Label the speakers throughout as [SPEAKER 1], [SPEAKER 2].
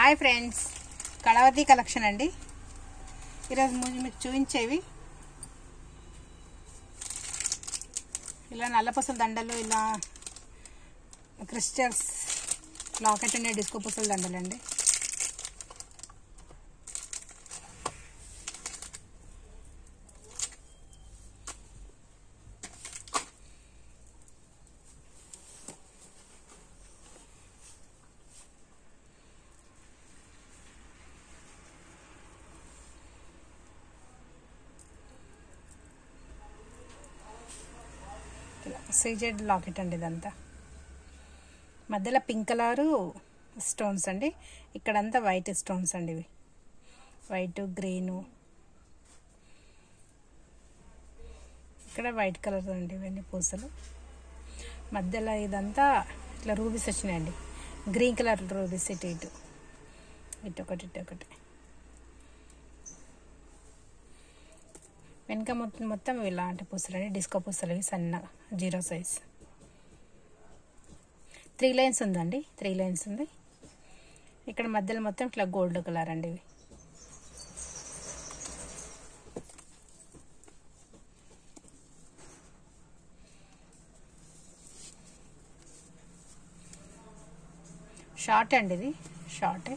[SPEAKER 1] Hi friends, Kalavathi collection అండి. ఈరోజు మీకు చూపించేవి ఇలా నల్లపూసల దండలు, ఇలా క్రిస్టల్స్ లాకెట్ అనే డిస్కో పూసల దండలు అండి. సీజెడ్ లాకెట్ అండి. ఇదంతా మధ్యలో పింక్ కలరు స్టోన్స్ అండి. ఇక్కడంతా వైట్ స్టోన్స్ అండి. ఇవి వైట్, గ్రీను, ఇక్కడ వైట్ కలర్ అండి. ఇవన్నీ పూసలు మధ్యలో ఇదంతా ఇట్లా రూబీస్ వచ్చినాయండి. గ్రీన్ కలర్ రూబీస్ ఇటు ఒకటి వెనక మొత్తం ఇలాంటి పూసలు అండి. డిస్కో పూసలు, ఇవి సన్నగా 0 సైజ్. 3 లైన్స్ ఉందండి. 3 లైన్స్ ఉంది. ఇక్కడ మధ్యలో మొత్తం ఇట్లా గోల్డ్ కలర్ అండి. ఇవి షార్ట్ అండి. ఇది షార్టే.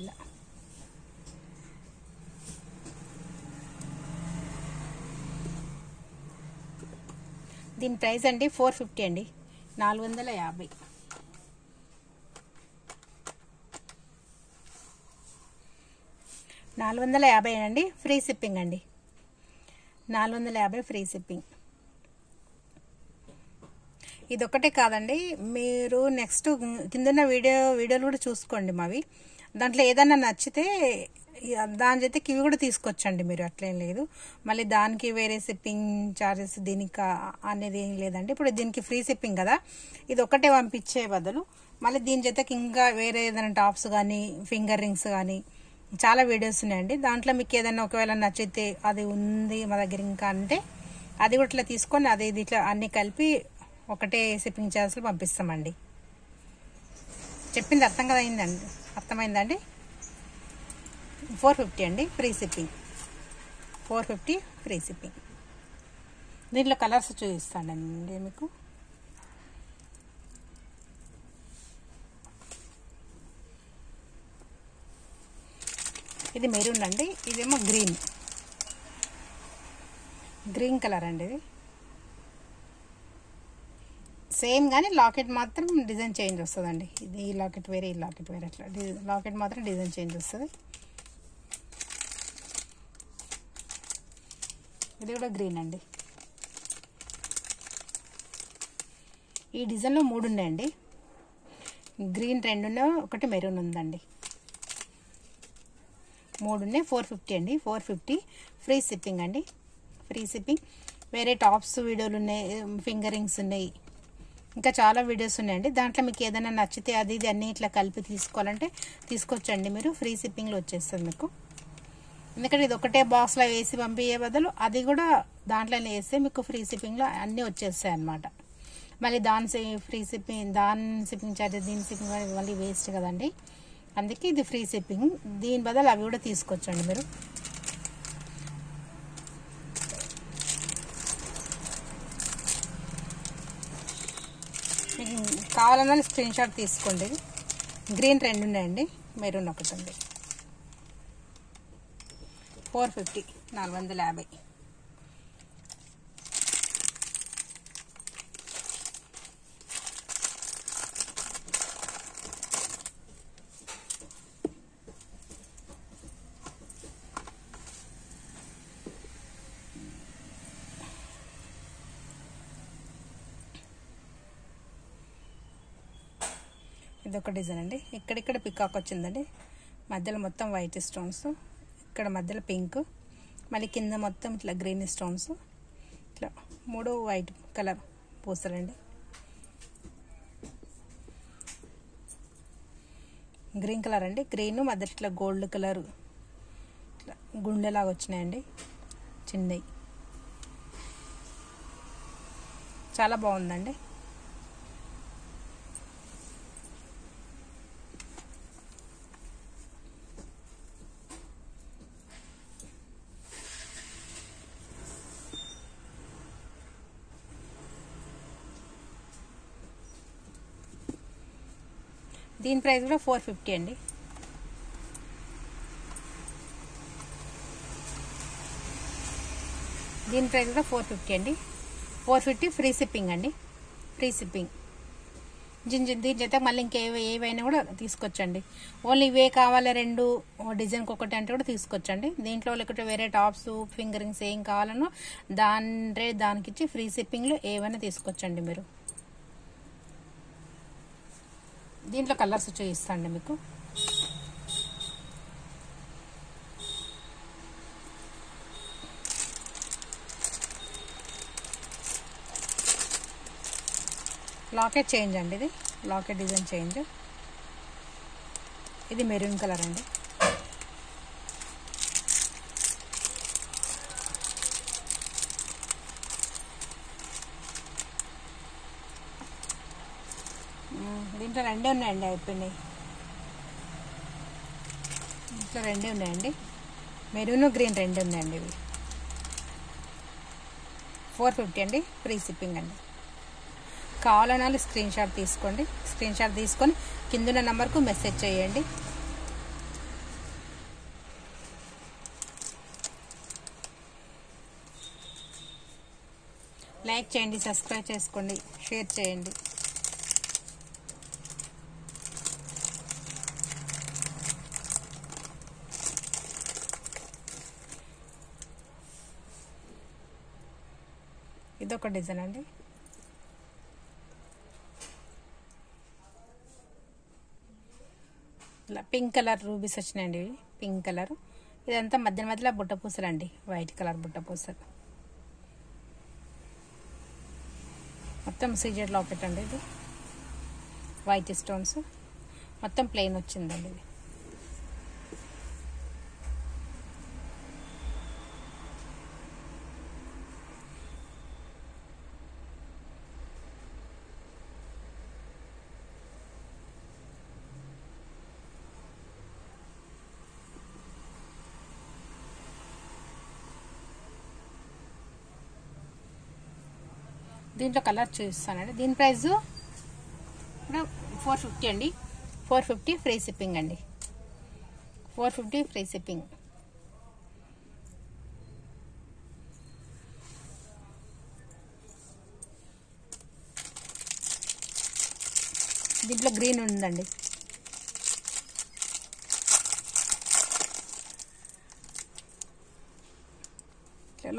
[SPEAKER 1] ఇలా దీని ప్రైస్ అండి 450 అండి. 450. 450 అండి. ఫ్రీ షిప్పింగ్ అండి. 450 ఫ్రీ షిప్పింగ్. ఇది ఒకటే కాదండి, మీరు నెక్స్ట్ కిందన్న వీడియోలు కూడా చూసుకోండి మావి. దాంట్లో ఏదన్నా నచ్చితే దాని చేత ఇవి కూడా తీసుకొచ్చండి మీరు. అట్లేం లేదు, మళ్ళీ దానికి వేరే షిప్పింగ్ ఛార్జెస్ దీనికి అనేది ఏం లేదండి. ఇప్పుడు దీనికి ఫ్రీ షిప్పింగ్ కదా, ఇది ఒకటే పంపించే బదులు మళ్ళీ దీని చేతకి ఇంకా వేరే ఏదైనా టాప్స్ కానీ, ఫింగర్ రింగ్స్ కానీ చాలా వీడియోస్ ఉన్నాయండి. దాంట్లో మీకు ఏదైనా ఒకవేళ నచ్చితే అది ఉంది మా దగ్గర ఇంకా అంటే అది కూడా ఇట్లా తీసుకొని అది ఇది ఇట్లా అన్నీ కలిపి ఒకటే షిప్పింగ్ ఛార్జెస్లో పంపిస్తామండి. చెప్పింది అర్థమైందండి. 450 అండి. Free shipping. 450 free shipping. దీంట్లో కలర్స్ చూపిస్తానండి మీకు. ఇది మెరూన్ అండి. ఇదేమో గ్రీన్ కలర్ అండి. ఇది సేమ్ కానీ లాకెట్ మాత్రం డిజైన్ చేంజ్ వస్తుందండి. ఇది ఈ లాకెట్ వేరే, ఈ లాకెట్ వేరే, అట్లా లాకెట్ మాత్రం డిజైన్ చేంజ్ వస్తుంది. ఇది కూడా గ్రీన్ అండి. ఈ డిజైన్లో 3 ఉన్నాయండి. గ్రీన్ 2 ఉన్నాయి, ఒకటి మెరూన్ ఉందండి. 3 ఉన్నాయి. 450 అండి. 450 ఫ్రీ షిప్పింగ్ అండి. Free shipping. వేరే టాప్స్ వీడియోలు ఉన్నాయి, ఫింగర్ రింగ్స్ ఉన్నాయి, ఇంకా చాలా వీడియోస్ ఉన్నాయండి. దాంట్లో మీకు ఏదైనా నచ్చితే అది ఇది అన్నీ ఇట్లా కలిపి తీసుకోవాలంటే తీసుకొచ్చండి మీరు. ఫ్రీ షిప్పింగ్లో వచ్చేస్తుంది మీకు. ఎందుకంటే ఇది ఒకటే బాక్స్లో వేసి పంపించే బదులు అది కూడా దాంట్లో వేస్తే మీకు ఫ్రీ షిప్పింగ్లో అన్నీ వచ్చేస్తాయి అన్నమాట. మళ్ళీ ఫ్రీ షిప్పింగ్, దాని షిప్పింగ్ ఛార్జెస్, దీని షిప్పింగ్ మళ్ళీ వేస్ట్ కదండి. అందుకే ఇది ఫ్రీ షిప్పింగ్. దీని బదులు అవి కూడా తీసుకొచ్చండి మీరు. మీకు కావాలన్నా స్క్రీన్ షాట్ తీసుకోండి. గ్రీన్ 2 ఉన్నాయండి, మెరూన్ ఒకటి ఉంది. 450. 450. ఇదొక డిజైన్ అండి. ఇక్కడిక్కడ పికాక్ వచ్చిందండి. మధ్యలో మొత్తం వైట్ స్టోన్స్, ఇక్కడ మధ్యలో పింక్, మళ్ళీ కింద మొత్తం ఇట్లా గ్రీన్ స్టోన్స్, ఇట్లా 3 వైట్ కలర్ పూసలండి. గ్రీన్ కలర్ అండి. గ్రీన్ మధ్యలో ఇట్లా గోల్డ్ కలర్ ఇట్లా గుండెలాగా వచ్చినాయండి చిన్నవి. చాలా బాగుందండి. దీని ప్రైస్ కూడా 450 అండి. దీని ప్రైస్ కూడా 450 అండి. 450 ఫ్రీ షిప్పింగ్ అండి. Free shipping. దీని చేత మళ్ళీ ఏవైనా కూడా తీసుకొచ్చండి. ఓన్లీ ఇవే కావాలి 2 డిజైన్కి ఒకటి అంటే కూడా తీసుకొచ్చండి. దీంట్లో లేకపోతే వేరే టాప్స్ ఫింగర్ రింగ్స్ ఏం కావాలనో దానికి ఇచ్చి ఫ్రీ షిప్పింగ్లో ఏవైనా తీసుకొచ్చండి మీరు. దీంట్లో కలర్స్ చూపిస్తాండి మీకు. లాకెట్ చేంజ్ అండి. ఇది లాకెట్ డిజైన్ చేంజ్. ఇది మెరూన్ కలర్ అండి. దీంట్లో 2 ఉన్నాయండి, అయిపోయినాయి. దీంట్లో 2 ఉన్నాయండి, మెరూన్ గ్రీన్ 2 ఉన్నాయండి. ఇవి 450 అండి. ఫ్రీ షిప్పింగ్ అండి. కావాలన్నా స్క్రీన్ షాట్ తీసుకోండి. స్క్రీన్ షాట్ తీసుకొని కిందున్న నెంబర్కు మెసేజ్ చేయండి. లైక్ చేయండి, సబ్స్క్రైబ్ చేసుకోండి, షేర్ చేయండి. ఇదొక డిజైన్ అండి. ఇలా పింక్ కలర్ రూబీస్ వచ్చినాయండి. ఇవి పింక్ కలర్. ఇదంతా మధ్యలో బుట్ట పూసలు అండి. వైట్ కలర్ బుట్ట పూసలు. మొత్తం సీజెడ్ లాకెట్ అండి. ఇది వైట్ స్టోన్స్ మొత్తం ప్లెయిన్ వచ్చిందండి. ఇది దీంట్లో కలర్ చూపిస్తానండి. దీని ప్రైస్ 450 అండి. 450 ఫ్రీ షిప్పింగ్ అండి. 450 ఫ్రీ షిప్పింగ్. దీంట్లో గ్రీన్ ఉందండి.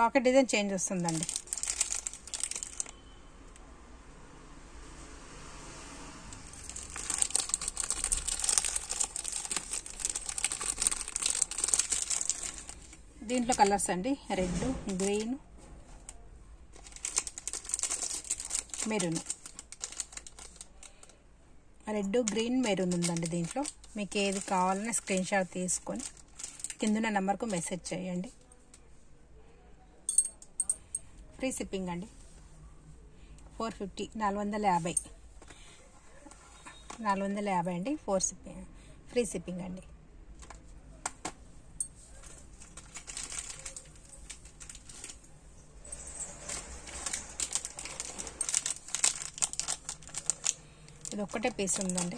[SPEAKER 1] లాకెట్ డిజైన్ చేంజ్ వస్తుందండి. దీంట్లో కలర్స్ అండి, red, green, maroon. Red, green, maroon ఉందండి. దీంట్లో మీకు ఏది కావాలన్నా స్క్రీన్ షాట్ తీసుకొని కిందున్న నెంబర్కు మెసేజ్ చేయండి. ఫ్రీ షిప్పింగ్ అండి. 450 450 450 అండి. 4 షిప్పింగ్ ఫ్రీ షిప్పింగ్ అండి. ఇది ఒక్కటే పీస్ ఉందండి.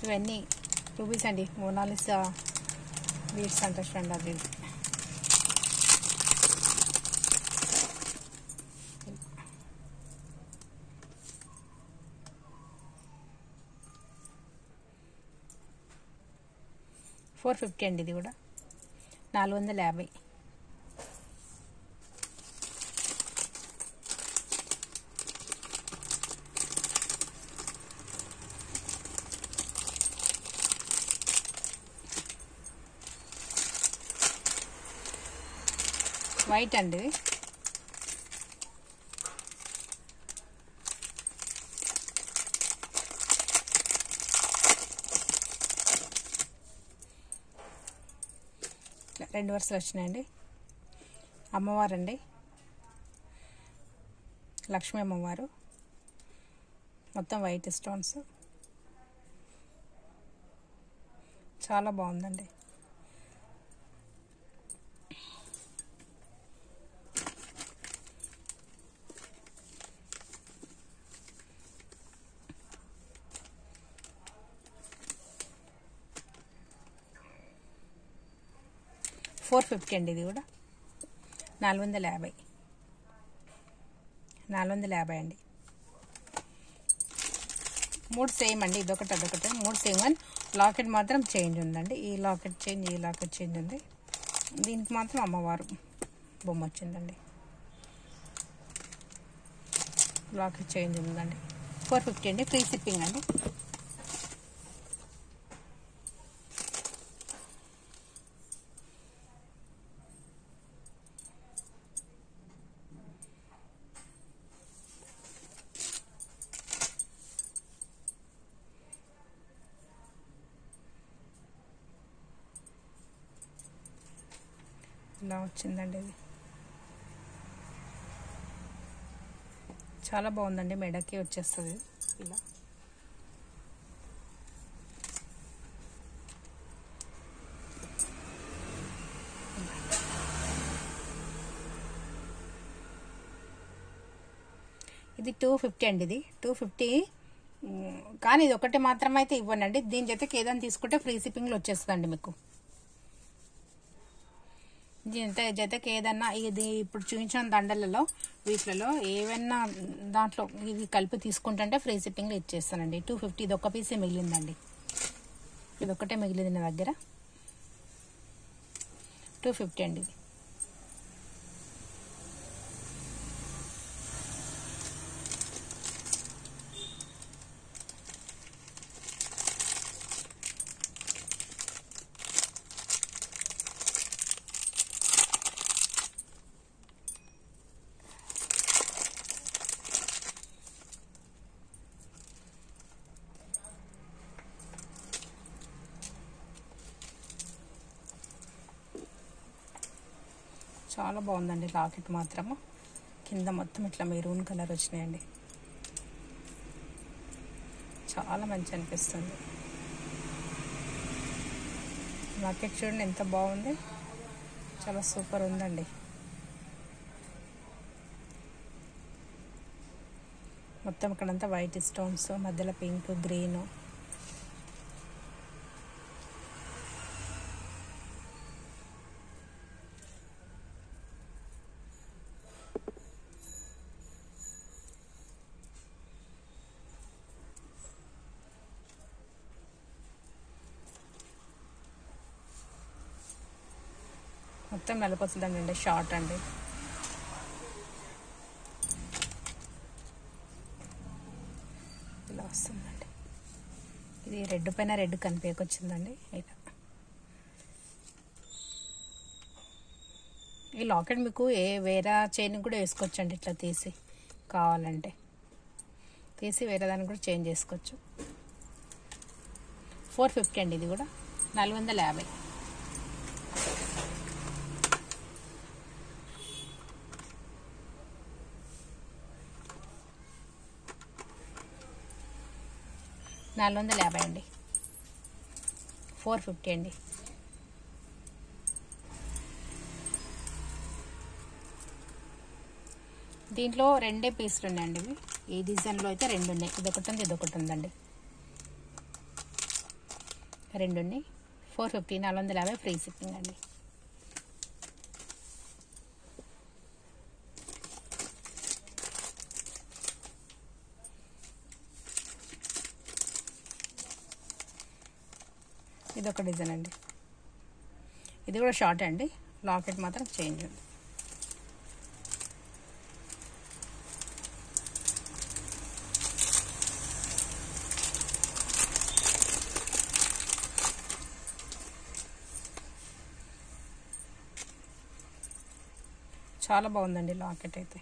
[SPEAKER 1] ఇవన్నీ రూబీస్ అండి. మోనాలిసా బీడ్స్ అంటే స్టాండర్డ్. ఇది $450 అండి. ఇది కూడా 450. వైట్ అండి. రెండు వరుసలు వచ్చినాయండి. అమ్మవారు అండి, లక్ష్మీ అమ్మవారు. మొత్తం వైట్ స్టోన్స్. చాలా బాగుందండి. 450 అండి. ఇది కూడా 450 అండి. 3 సేమ్ అండి. ఇదొకటి అదొకటి 3 సేమ్ అని. లాకెట్ మాత్రం చేంజ్ ఉందండి. ఈ లాకెట్ చేంజ్ ఉంది. దీనికి మాత్రం అమ్మవారు బొమ్మ వచ్చిందండి. లాకెట్ చేంజ్ ఉందండి. 450 అండి. ఫ్రీ షిప్పింగ్ అండి. ఇలా వచ్చిందండి. ఇది చాలా బాగుందండి. మెడకి వచ్చేస్తుంది ఇలా. ఇది 250 అండి. ఇది 250. కానీ ఇది ఒకటి మాత్రం అయితే ఇవ్వనండి. దీని జతకి ఏదైనా తీసుకుంటే ఫ్రీ షిప్పింగ్లో వచ్చేస్తుందండి మీకు. జతకి ఏదన్నా ఇది ఇప్పుడు చూపించిన దండలలో వీటిలలో ఏవైనా దాంట్లో ఇవి కలిపి తీసుకుంటుంటే ఫ్రీ షిప్పింగ్లో ఇచ్చేస్తానండి. 250. ఇది ఒక్క పీసే మిగిలిందండి. ఇది ఒక్కటే మిగిలింది నా దగ్గర. 250 అండి. ఇది చాలా బాగుందండి. లాకెట్ మాత్రము కింద మొత్తం ఇట్లా మెరూన్ కలర్ వచ్చినాయండి. చాలా మంచి అనిపిస్తుంది. లాకెట్ చూడండి ఎంత బాగుంది. చాలా సూపర్ ఉందండి. మొత్తం ఇక్కడంతా వైట్ స్టోన్స్, మధ్యలో పింక్, గ్రీన్. మొత్తం నలుపొస్తుందండి. షార్ట్ అండి. ఇలా వస్తుందండి. ఇది రెడ్ పైన రెడ్ కనిపించకొచ్చిందండి. ఇలా ఈ లాకెట్ మీకు వేరే చైన్ కూడా వేసుకోవచ్చండి. ఇట్లా తీసి కావాలంటే తీసి వేరే దాన్ని కూడా చేంజ్ చేసుకోవచ్చు. 450 అండి. ఇది కూడా 450. అండి. 450 అండి. దీంట్లో 2 పీసులు ఉన్నాయండి. ఇవి ఈ డిజైన్లో అయితే 2 ఉన్నాయి. ఇదొకటి ఉంది, ఇదొకటి ఉందండి. 2 ఉన్నాయి. 450, 450 ఫ్రీ షిప్పింగ్ అండి. ఇదొక డిజైన్ అండి. ఇది కూడా షార్ట్ అండి. లాకెట్ మాత్రం చేంజ్ ఉంది. చాలా బాగుందండి లాకెట్ అయితే.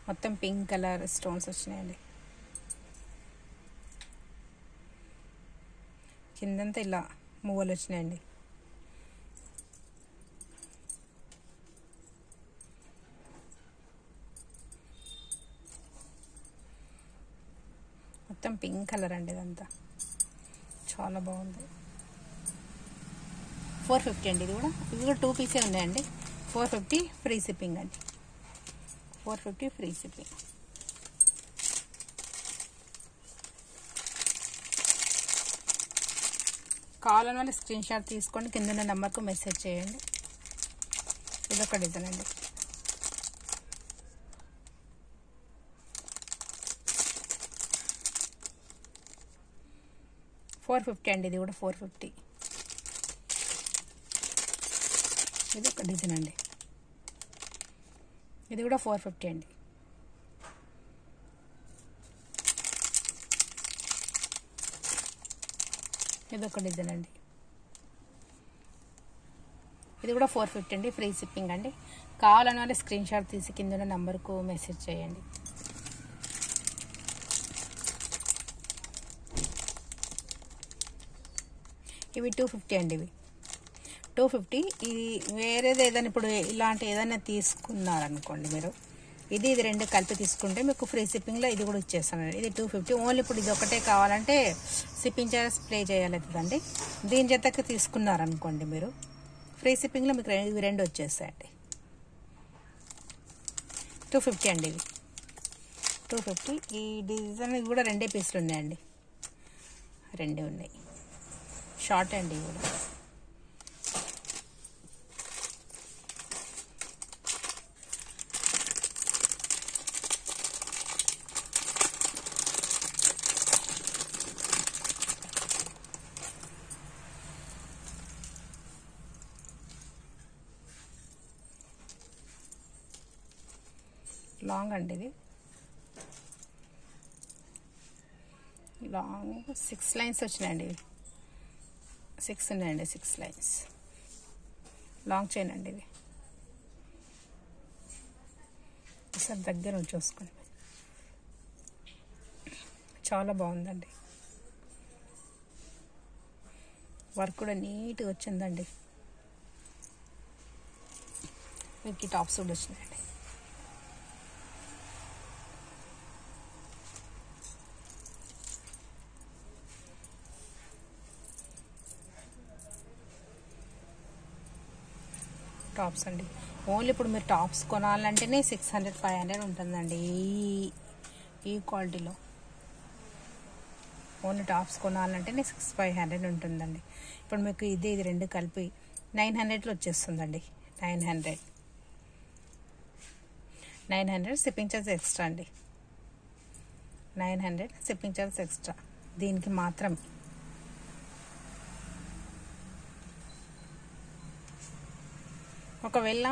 [SPEAKER 1] మొత్తం పింక్ కలర్ స్టోన్స్ వచ్చినాయండి. కిందంతా ఇలా మువ్వలు వచ్చినాయండి. మొత్తం పింక్ కలర్ అండి. ఇదంతా చాలా బాగుంది. 450 అండి. ఇవి కూడా 2 పీసే ఉన్నాయండి. 450 ఫ్రీ షిప్పింగ్ అండి. 450 ఫ్రీ షిప్పింగ్. కావాలని వాళ్ళు స్క్రీన్ షాట్ తీసుకొని కింద ఉన్న నెంబర్కు మెసేజ్ చేయండి. ఇదొక డిజైన్ అండి. $450 అండి. ఇది కూడా $450. ఇది ఒక డిజైన్ అండి. ఇది కూడా $450 అండి. ఇది ఒక డిజైన్ అండి. ఇది కూడా $450 అండి. ఫ్రీ షిప్పింగ్ అండి. కావాలని వాళ్ళు స్క్రీన్ షాట్ తీసి కింద ఉన్న నంబర్కు మెసేజ్ చేయండి. ఇవి $250 అండి. ఇవి $250. ఇది వేరేది ఏదైనా ఇప్పుడు ఇలాంటి ఏదైనా తీసుకున్నారనుకోండి మీరు, ఇది రెండు కలిపి తీసుకుంటే మీకు ఫ్రీ షిప్పింగ్లో ఇది కూడా ఇచ్చేస్తానండి. ఇది $250. ఓన్లీ ఇప్పుడు ఇది ఒకటే కావాలంటే షిప్పింగ్ చార్జెస్ ప్లే చేయాలవుతుందండి. దీని జతకి తీసుకున్నారనుకోండి మీరు, ఫ్రీ షిప్పింగ్లో మీకు ఇవి రెండు వచ్చేస్తాయండి. $250 అండి. ఇవి $250. ఈ డిజైన్ కూడా 2 పీసులు ఉన్నాయండి. 2 ఉన్నాయి. షార్ట్ అండి. ఇవి కూడా లాంగ్ అండి. ఇది లాంగ్ 6 లైన్స్ వచ్చినాయండి. ఇవి 6 ఉన్నాయండి. 6 లైన్స్ లాంగ్ చైన్ అండి. ఇది ఒకసారి దగ్గర చూసుకోండి. చాలా బాగుందండి. వర్క్ కూడా నీట్గా వచ్చిందండి. మీకు టాప్స్ కూడా వచ్చినాయండి. టాప్స్ అండి. ఓన్లీ ఇప్పుడు మీరు టాప్స్ కొనాలంటేనే 600-500 ఉంటుందండి. ఈ క్వాలిటీలో ఓన్లీ టాప్స్ కొనాలంటేనే 600-500 ఉంటుందండి. ఇప్పుడు మీకు ఇది రెండు కలిపి 900లో వచ్చేస్తుందండి. 900 షిప్పింగ్ చార్జ్ ఎక్స్ట్రా అండి. 900 షిప్పింగ్ చార్జ్ ఎక్స్ట్రా దీనికి మాత్రం. ఒకవేళ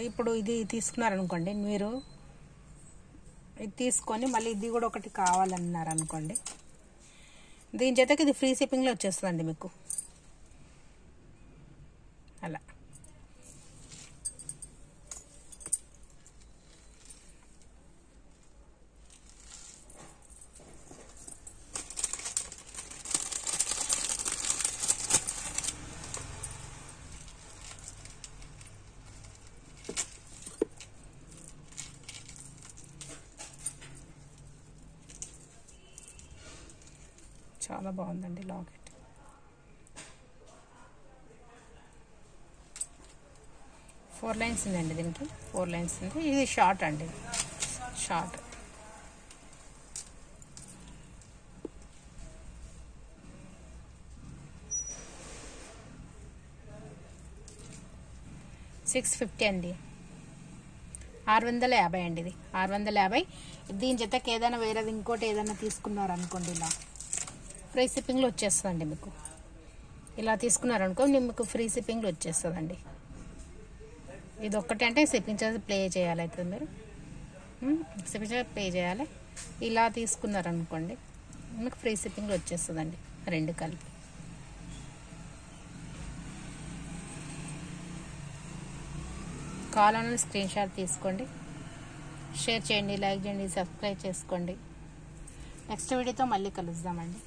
[SPEAKER 1] ఇప్పుడు ఇది తీసుకున్నారనుకోండి, మీరు ఇది తీసుకొని మళ్ళీ ఇది కూడా ఒకటి కావాలన్నారనుకోండి, దీని చేతకి ఇది ఫ్రీ షిప్పింగ్లో వచ్చేస్తుందండి మీకు. అలా చాలా బాగుందండి లాకెట్. ఫోర్ లైన్స్ ఉందండి. దీనికి 4 లైన్స్ ఉంది. ఇది షార్ట్ అండి. షార్ట్ $650 అండి. 650 అండి. ఇది 650. దీని జతకి ఏదైనా వేరేది ఇంకోటి ఏదైనా తీసుకున్నారనుకోండి, ఇలా ఫ్రీ షిప్పింగ్లో వచ్చేస్తుందండి మీకు. ఇలా తీసుకున్నారనుకో మీకు ఫ్రీ షిప్పింగ్లో వచ్చేస్తుందండి. ఇది ఒక్కటే అంటే షిప్పింగ్ చార్జ్ ప్లే చేయాలి అవుతుంది. మీరు షిప్పింగ్ చార్జ్ పే చేయాలి. ఇలా తీసుకున్నారనుకోండి మీకు ఫ్రీ షిప్పింగ్లో వచ్చేస్తుందండి రెండు కలిపి. కావాలన్నా స్క్రీన్ షాట్ తీసుకోండి, షేర్ చేయండి, లైక్ చేయండి, సబ్స్క్రైబ్ చేసుకోండి. నెక్స్ట్ వీడియోతో మళ్ళీ కలుద్దామండి.